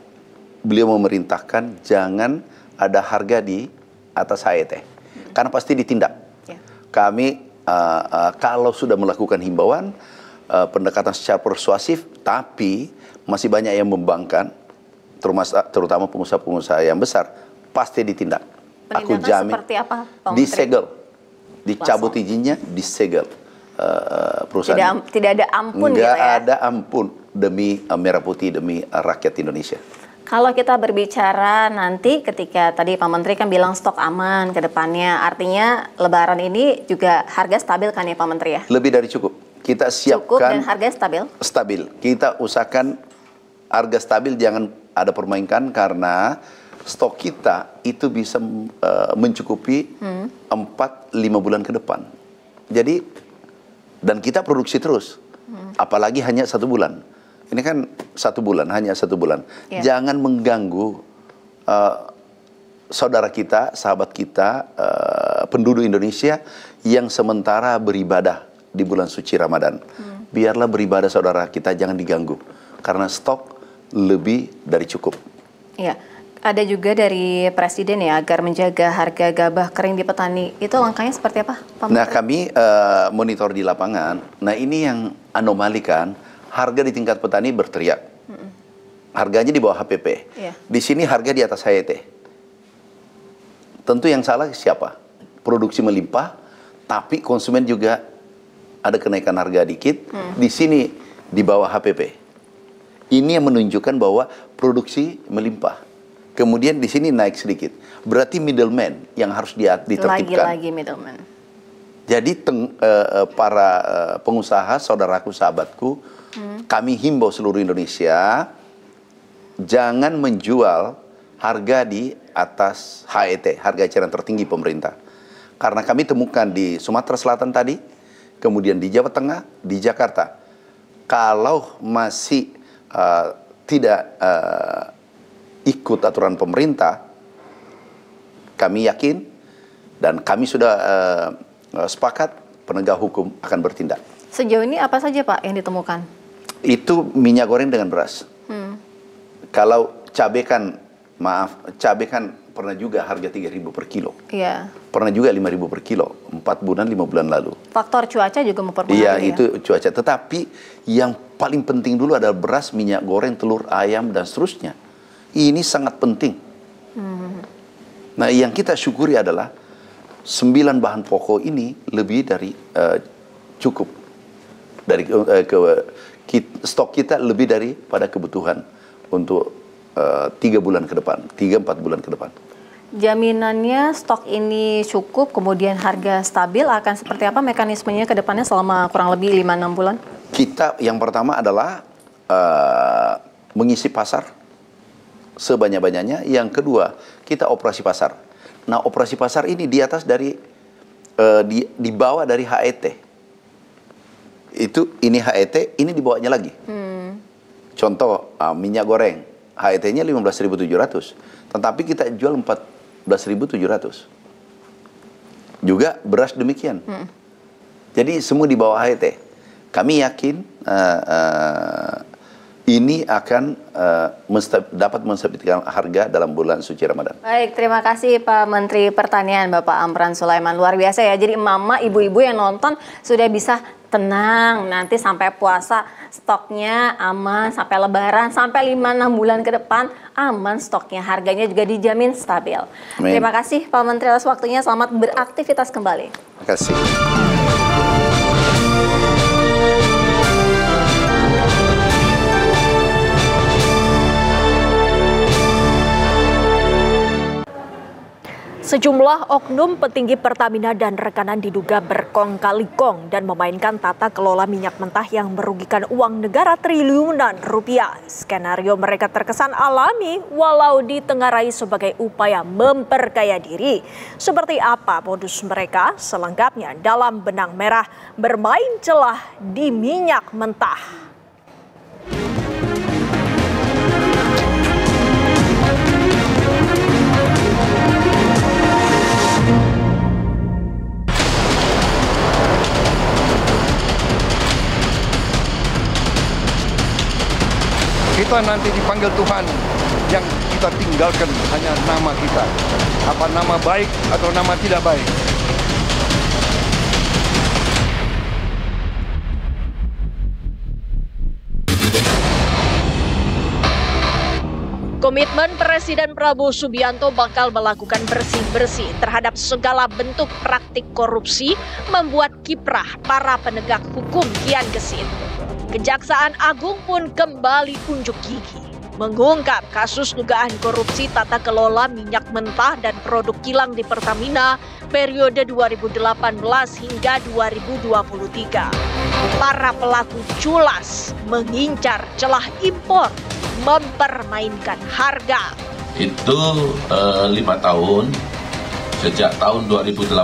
beliau memerintahkan jangan ada harga di atas HET. Karena pasti ditindak. Kami kalau sudah melakukan himbauan, pendekatan secara persuasif, tapi masih banyak yang membangkang, terutama pengusaha-pengusaha yang besar, pasti ditindak. Aku jamin. Seperti apa, Pak Menteri? Disegel, dicabut izinnya, disegel perusahaan. Tidak ada ampun Nggak gitu ya? ada ampun demi Merah Putih, demi rakyat Indonesia. Kalau kita berbicara nanti ketika tadi Pak Menteri kan bilang stok aman ke depannya, artinya Lebaran ini juga harga stabil kan ya Pak Menteri ya? Lebih dari cukup. Kita siapkan. Cukup dan harga stabil? Stabil. Kita usahakan harga stabil, jangan ada permainkan karena stok kita itu bisa mencukupi 4-5 bulan ke depan. Jadi, dan kita produksi terus. Apalagi hanya 1 bulan. Ini kan 1 bulan, hanya 1 bulan. Jangan mengganggu saudara kita, sahabat kita, penduduk Indonesia yang sementara beribadah di bulan suci Ramadan. Biarlah beribadah saudara kita, jangan diganggu. Karena stok lebih dari cukup. Iya. Ada juga dari Presiden ya, agar menjaga harga gabah kering di petani. Itu langkahnya seperti apa, Pak Menteri? Nah, kami monitor di lapangan. Nah, ini yang anomali kan. Harga di tingkat petani berteriak. Harganya di bawah HPP. Di sini harga di atas HET. Tentu yang salah siapa? Produksi melimpah, tapi konsumen juga ada kenaikan harga dikit. Di sini di bawah HPP. Ini yang menunjukkan bahwa produksi melimpah. Kemudian di sini naik sedikit. Berarti middleman yang harus ditertibkan. Lagi-lagi middleman. Jadi para pengusaha, saudaraku, sahabatku, kami himbau seluruh Indonesia, jangan menjual harga di atas HET, harga eceran tertinggi pemerintah. Karena kami temukan di Sumatera Selatan tadi, kemudian di Jawa Tengah, di Jakarta. Kalau masih tidak ikut aturan pemerintah, kami yakin dan kami sudah sepakat penegak hukum akan bertindak. Sejauh ini apa saja Pak yang ditemukan? Itu minyak goreng dengan beras. Kalau cabai kan, cabai kan pernah juga harga 3.000 per kilo. Iya. Pernah juga 5.000 per kilo, 4 bulan, 5 bulan lalu. Faktor cuaca juga mempengaruhi. Iya, itu cuaca. Tetapi yang paling penting dulu adalah beras, minyak goreng, telur, ayam, dan seterusnya. Ini sangat penting. Nah, yang kita syukuri adalah 9 bahan pokok ini lebih dari cukup. Dari stok kita lebih daripada kebutuhan untuk 3 bulan ke depan, 3-4 bulan ke depan. Jaminannya stok ini cukup, kemudian harga stabil, akan seperti apa mekanismenya ke depannya selama kurang lebih 5-6 bulan? Kita yang pertama adalah mengisi pasar sebanyak-banyaknya. Yang kedua, kita operasi pasar. Nah, operasi pasar ini di atas dari di bawah dari HET. Ini HET, ini di bawahnya lagi. Contoh minyak goreng, HET-nya 15.700, tetapi kita jual 14.700. Juga beras demikian. Jadi semua di bawah HET. Kami yakin ini akan dapat menstabilkan harga dalam bulan suci Ramadan. Baik, terima kasih Pak Menteri Pertanian Bapak Amran Sulaiman. Luar biasa ya. Jadi mama, ibu-ibu yang nonton sudah bisa tenang. Nanti sampai puasa stoknya aman, sampai Lebaran, sampai 5-6 bulan ke depan aman stoknya. Harganya juga dijamin stabil. Amin. Terima kasih Pak Menteri atas waktunya. Selamat beraktivitas kembali. Terima kasih. Sejumlah oknum petinggi Pertamina dan rekanan diduga berkong kali kong dan memainkan tata kelola minyak mentah yang merugikan uang negara triliunan rupiah. Skenario mereka terkesan alami walau ditengarai sebagai upaya memperkaya diri. Seperti apa modus mereka selengkapnya dalam Benang Merah Bermain Celah di Minyak Mentah. Kita nanti dipanggil Tuhan yang kita tinggalkan hanya nama kita. Apa nama baik atau nama tidak baik. Komitmen Presiden Prabowo Subianto bakal melakukan bersih-bersih terhadap segala bentuk praktik korupsi membuat kiprah para penegak hukum kian gesit. Kejaksaan Agung pun kembali unjuk gigi, mengungkap kasus dugaan korupsi tata kelola minyak mentah dan produk kilang di Pertamina periode 2018 hingga 2023. Para pelaku culas mengincar celah impor, mempermainkan harga. Itu 5 tahun, sejak tahun 2018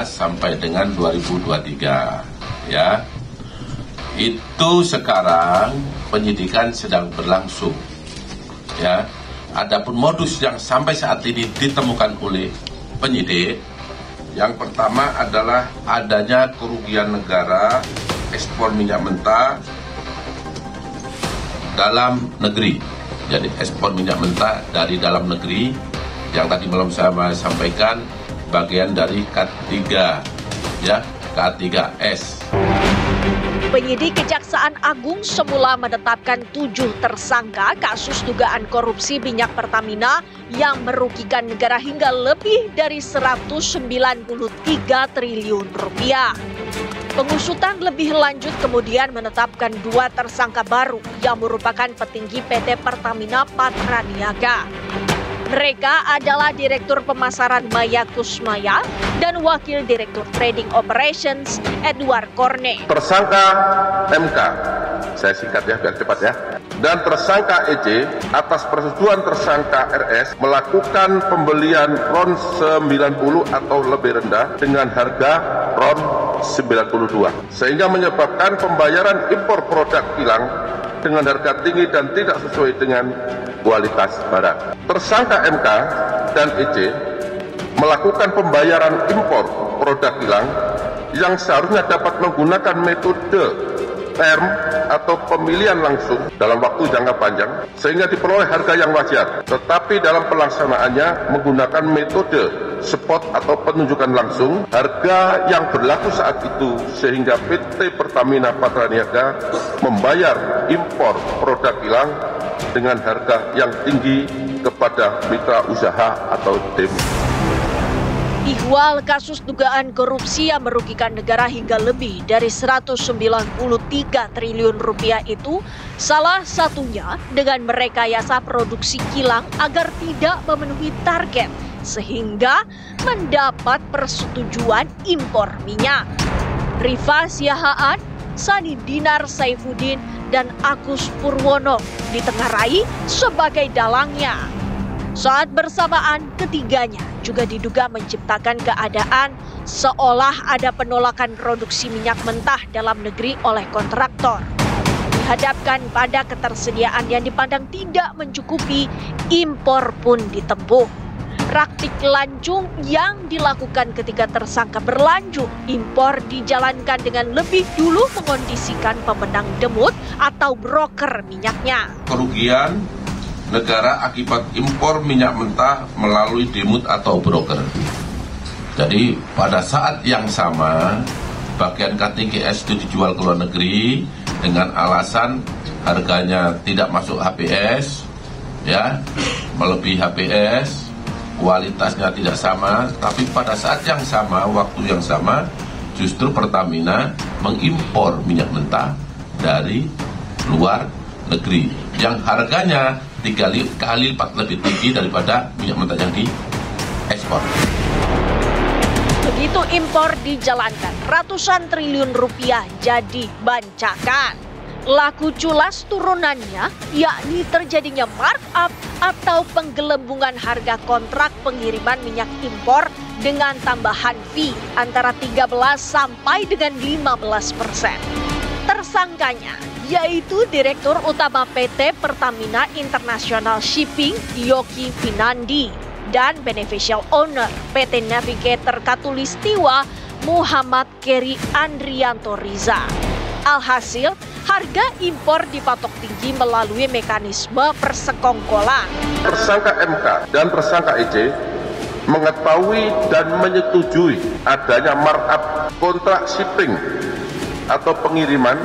sampai dengan 2023, ya. Itu sekarang penyidikan sedang berlangsung, ya. Adapun modus yang sampai saat ini ditemukan oleh penyidik, yang pertama adalah adanya kerugian negara ekspor minyak mentah dalam negeri. Jadi ekspor minyak mentah dari dalam negeri yang tadi malam saya sampaikan bagian dari K3, ya, K3S. Penyidik Kejaksaan Agung semula menetapkan 7 tersangka kasus dugaan korupsi minyak Pertamina yang merugikan negara hingga lebih dari 193 triliun rupiah. Pengusutan lebih lanjut kemudian menetapkan 2 tersangka baru yang merupakan petinggi PT Pertamina Patraniaga. Mereka adalah Direktur Pemasaran Maya Kusmaya dan Wakil Direktur Trading Operations Edward Korne. Tersangka MK, saya singkat ya biar cepat ya, dan tersangka EJ atas persetujuan tersangka RS melakukan pembelian RON 90 atau lebih rendah dengan harga RON 92 sehingga menyebabkan pembayaran impor produk kilang dengan harga tinggi dan tidak sesuai dengan kualitas barang. Tersangka MK dan EJ melakukan pembayaran impor produk kilang yang seharusnya dapat menggunakan metode term atau pemilihan langsung dalam waktu jangka panjang sehingga diperoleh harga yang wajar, tetapi dalam pelaksanaannya menggunakan metode spot atau penunjukan langsung harga yang berlaku saat itu sehingga PT Pertamina Patraniaga membayar impor produk kilang dengan harga yang tinggi kepada mitra usaha atau DEM. Ihwal kasus dugaan korupsi yang merugikan negara hingga lebih dari 193 triliun rupiah itu salah satunya dengan merekayasa produksi kilang agar tidak memenuhi target sehingga mendapat persetujuan impor minyak. Rifa Siahaan, Sani Dinar Saifuddin, dan Agus Purwono ditengarai sebagai dalangnya. Saat bersamaan, ketiganya juga diduga menciptakan keadaan seolah ada penolakan produksi minyak mentah dalam negeri oleh kontraktor. Dihadapkan pada ketersediaan yang dipandang tidak mencukupi, impor pun ditempuh. Praktik lancung yang dilakukan ketika tersangka berlanjut impor dijalankan dengan lebih dulu mengondisikan pemenang demut atau broker minyaknya. Kerugian negara akibat impor minyak mentah melalui demut atau broker. Jadi pada saat yang sama bagian K3S itu dijual ke luar negeri dengan alasan harganya tidak masuk HPS, ya, melebihi HPS, kualitasnya tidak sama, tapi pada saat yang sama, waktu yang sama, justru Pertamina mengimpor minyak mentah dari luar negeri yang harganya 3 kali lipat lebih tinggi daripada minyak mentah yang diekspor. Begitu impor dijalankan, ratusan triliun rupiah jadi bancakan. Laku culas turunannya yakni terjadinya markup atau penggelembungan harga kontrak pengiriman minyak impor dengan tambahan fee antara 13 sampai dengan 15%. Tersangkanya yaitu Direktur Utama PT Pertamina International Shipping Yogi Finandi dan Beneficial Owner PT Navigator Katulistiwa Muhammad Keri Andrianto Riza. Alhasil, harga impor dipatok tinggi melalui mekanisme persekongkolan. Tersangka MK dan tersangka EC mengetahui dan menyetujui adanya markup kontrak shipping atau pengiriman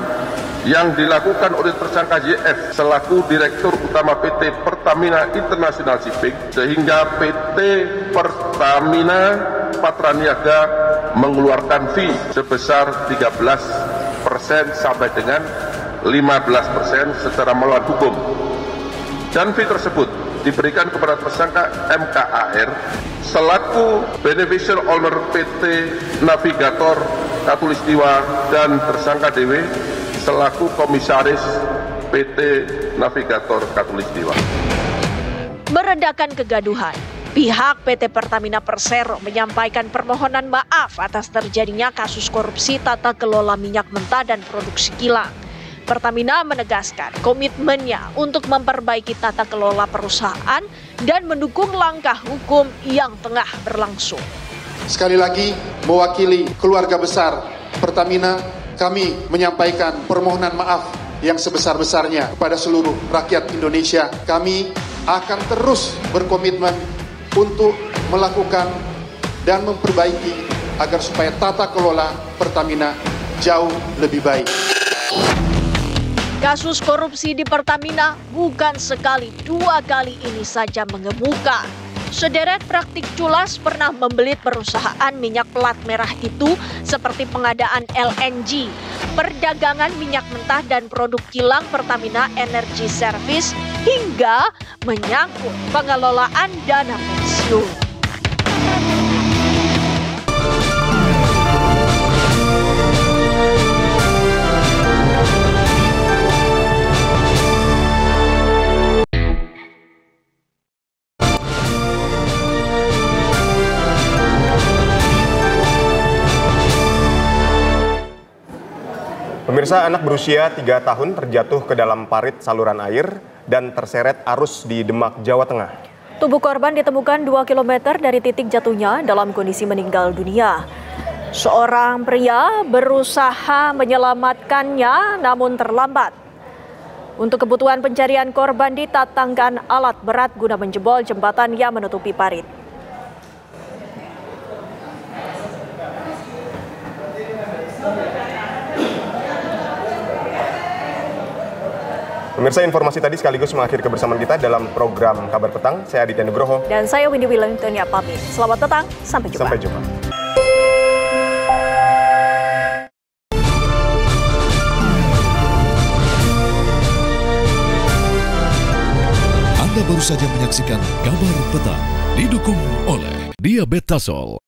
yang dilakukan oleh tersangka YF selaku Direktur Utama PT Pertamina International Shipping, sehingga PT Pertamina Patraniaga mengeluarkan fee sebesar 13% sampai dengan 15% secara melawan hukum. Dan fee tersebut diberikan kepada tersangka MKAR selaku beneficial owner PT Navigator Katulistiwa dan tersangka DW selaku komisaris PT Navigator Katulistiwa. Meredakan kegaduhan, pihak PT Pertamina Persero menyampaikan permohonan maaf atas terjadinya kasus korupsi tata kelola minyak mentah dan produksi kilang. Pertamina menegaskan komitmennya untuk memperbaiki tata kelola perusahaan dan mendukung langkah hukum yang tengah berlangsung. Sekali lagi, mewakili keluarga besar Pertamina, kami menyampaikan permohonan maaf yang sebesar-besarnya kepada seluruh rakyat Indonesia. Kami akan terus berkomitmen untuk melakukan dan memperbaiki agar supaya tata kelola Pertamina jauh lebih baik. Kasus korupsi di Pertamina bukan sekali, dua kali ini saja mengemuka. Sederet praktik culas pernah membelit perusahaan minyak plat merah itu seperti pengadaan LNG, perdagangan minyak mentah dan produk kilang Pertamina Energy Service hingga menyangkut pengelolaan dana pensiun. Pemirsa, anak berusia 3 tahun terjatuh ke dalam parit saluran air dan terseret arus di Demak, Jawa Tengah. Tubuh korban ditemukan 2 km dari titik jatuhnya dalam kondisi meninggal dunia. Seorang pria berusaha menyelamatkannya namun terlambat. Untuk kebutuhan pencarian korban ditatangkan alat berat guna menjebol jembatan yang menutupi parit. Pemirsa, informasi tadi sekaligus mengakhiri kebersamaan kita dalam program Kabar Petang. Saya Aditya Nugroho. Dan saya Windy Wellington ya pamit. Selamat petang, sampai jumpa. Sampai jumpa. Anda baru saja menyaksikan Kabar Petang, didukung oleh Diabetasol.